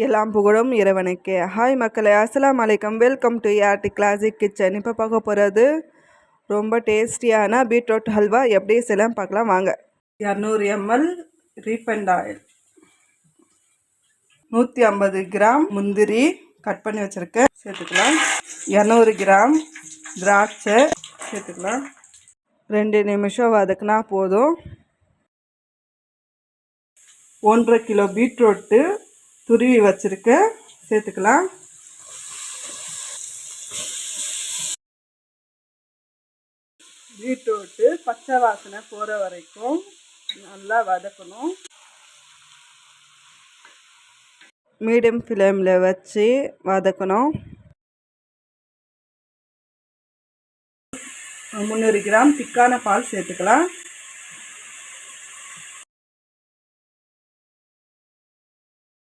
எல்லாம் புகழும் இறைவனுக்கே. ஹாய் மக்களே, அஸ்ஸலாமு அலைக்கும். Welcome to ART classic kitchen. இப்போ பார்க்க போகிறது ரொம்ப டேஸ்டியான பீட்ரூட் ஹல்வா. எப்படி செய்யலாம் பார்க்கலாம் வாங்க. 200 ml ரீஃபைண்ட் ஆயில், 150 கிராம் முந்திரி கட் பண்ணி வச்சுருக்கேன் சேர்த்துக்கலாம். 200 கிராம் திராட்சை சேர்த்துக்கலாம். 2 நிமிஷம் வதக்குனா போதும். 1.5 கிலோ பீட்ரூட்டு துருவி வச்சுருக்கேன் சேர்த்துக்கலாம். பீட்ரூட்டு பச்சை வாசனை போகிற வரைக்கும் நல்லா வதக்கணும். மீடியம் ஃப்ளேமில் வச்சு வதக்கணும். 300 கிராம் திக்கான பால் சேர்த்துக்கலாம்.